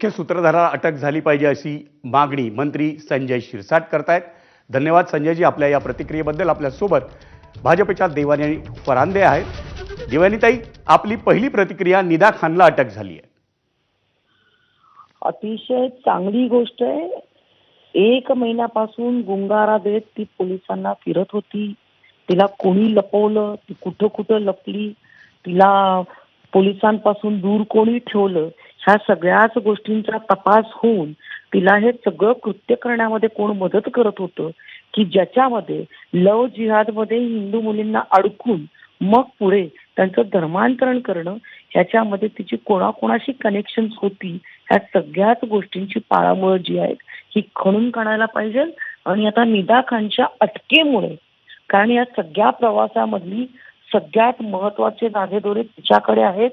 मुख्य सूत्रधाराला अटक झाली पाहिजे अशी मागणी मंत्री संजय शिरसाट करतायत। धन्यवाद संजयजी आपल्या या प्रतिक्रियेबद्दल। आपल्यासोबत भाजपच्या देवानी फरांदे आहेत। देवानीताई, आपली पहिली प्रतिक्रिया, निदा खानला अटक झाली आहे। अतिशय चांगली गोष्ट आहे। 1 महिन्यापासून गुंगारा देत ती पोलिसांना फिरत होती। तिला कोणी लपवलं, ती कुठं कुठं लपली, तिला पोलिसांपासून दूर कोणी ठेवलं, ह्या सगळ्याच गोष्टींचा तपास होऊन तिला हे सगळं कृत्य करण्यामध्ये कोण मदत करत होतं, की ज्याच्यामध्ये लव जिहादमध्ये हिंदू मुलींना अडकून मग पुढे त्यांचं धर्मांतरण करणं, ह्याच्यामध्ये तिची कोणाकोणाशी कनेक्शन्स होती, ह्या सगळ्याच गोष्टींची पाळंमुळं जी आहेत ही खणून काढायला पाहिजे। आणि आता निदा खानच्या अटकेमुळे, कारण या सगळ्या प्रवासामधली सगळ्यात महत्वाचे धागेदोरे तिच्याकडे आहेत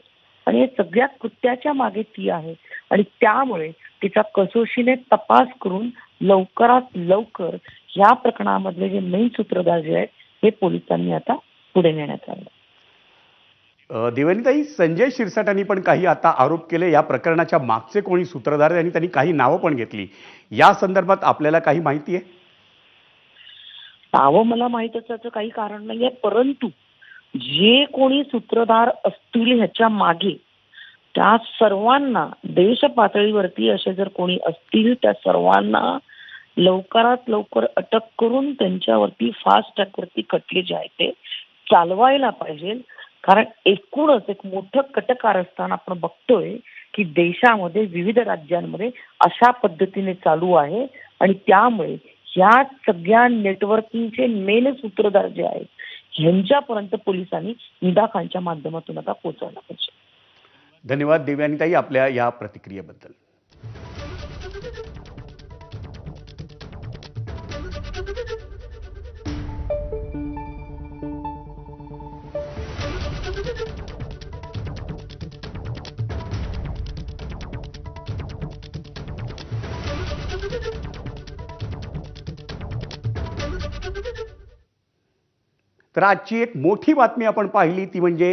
आणि या सगळ्या कृत्याच्या मागे ती आहे आणि त्यामुळे तिचा कसोशीने तपास करून लवकरात लवकर या प्रकरणामधले जे मेन सूत्रधार जे आहेत हे पोलिसांनी आता पुढे नेण्यात आलं। देवानीताई, संजय शिरसाटांनी पण काही आता आरोप केले या प्रकरणाच्या मागचे कोणी सूत्रधार आणि त्यांनी काही नावं पण घेतली। या संदर्भात आपल्याला काही माहिती आहे? नावं मला माहित असल्याचं काही कारण नाहीये, परंतु जे कोणी सूत्रधार असतील ह्याच्या मागे त्या सर्वांना देश पातळीवरती असे जर कोणी असतील त्या सर्वांना लवकरात लवकर अटक करून त्यांच्यावरती फास्ट ट्रॅकवरती खटले जे आहेत ते चालवायला पाहिजे। कारण एकूणच एक मोठं कटकारस्थान आपण बघतोय की देशामध्ये विविध राज्यांमध्ये अशा पद्धतीने चालू आहे आणि त्यामुळे या सगळ्या नेटवर्किंगचे मेन सूत्रधार जे आहेत ह्यांच्यापर्यंत पोलिसांनी निदा खानच्या माध्यमातून आता पोहोचवलं पाहिजे। धन्यवाद देवानीताई आपल्या या प्रतिक्रियेबद्दल। तर आजची एक मोठी बातमी आपण पाहिली ती म्हणजे